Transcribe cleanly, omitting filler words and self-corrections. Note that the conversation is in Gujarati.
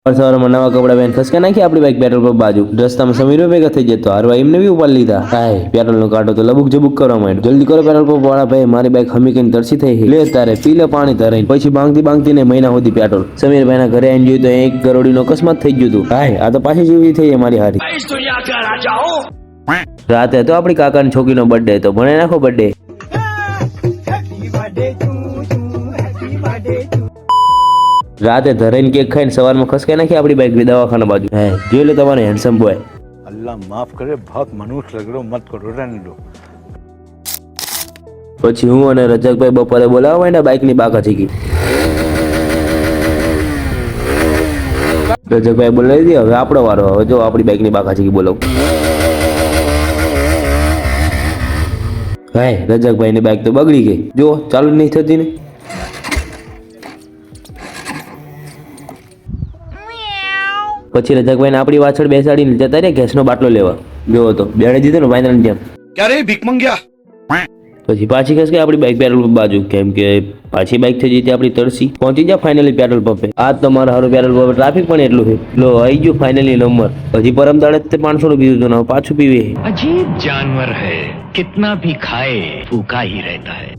સવારમાં નવા કપડા પહેરીને ખસકા નાખી આપણી બાઈક પેટ્રોલ પંપ બાજુ. રસ્તામાં સમીરો ભેગા થઈ જતો હારવા એમને બી ઉપાડી લીધા. હાય પેટ્રોલ નો કાંટો તો લબુક જબુક કરવા માંડ્યો. જલ્દી કરો પેટ્રોલ પંપ વાળા ભાઈ, મારી બાઈક હમી કઈ તરસી થઈ. લે તારે પી લે પાણી ધરાઈને. પછી બાંગતી ને મહિના સુધી પેટ્રોલ. સમીરભાઈ ના ઘરે આવીને જોયું તો 1 કરોડનો અકસ્માત થઈ ગયું હતું. હાય આ તો પાછી જીવી થઈ મારી હારી. રાતે તો આપણી કાકાની છોકરીનો બર્થડે તો ભણે નાખો બર્થડે. રાતે ધરાઈને કેક ખાઈને સવારમાં ખસકાઈ નાખી આપણી બાઈક દવાખાના બાજુ. હે જોઈ લો તમારે હેન્ડસમ બોય. अल्लाह माफ करे, बहुत मनुष्य लग रहे हो, मत करो, रहने दो. પછી હું અને રજકભાઈ બપોરે બોલાવવા માંડ્યા બાઈકની બાકા ચીકી. રજકભાઈ બોલાવી દે, હવે આપણો વારો. હવે જો આપણી બાઈકની બાકા ચીકી બોલાવ. હાય રજકભાઈની બાઈક તો બગડી ગઈ. જો ચાલુ નહીં થતી ને. પછી રજકભાઈને આપણી પાછળ બેસાડીને જતા રહ્યા ગેસનો બાટલો લેવા. જોવો તો બેડી દીધો ને વાંદરાની જેમ. ક્યારે ભીખ મંગ્યા? પછી પાછી ખસકે આપણી બાઈક પેટ્રોલ પંપ બાજુ. કેમ કે પાછી બાઈક થઈ જતી આપણી તરસી. પહોંચી જા ફાઇનલી પેટ્રોલ પંપે. આજ તો મારા હારું પેટ્રોલ પંપે ટ્રાફિક પણ એટલું છે. લો આવી ગયું ફાઇનલી નંબર. હજી પરમ દાડે તે 500 નું પીધું હતું ને પાછું પીવે. अजीब जानवर है, कितना भी खाए भूखा ही रहता है.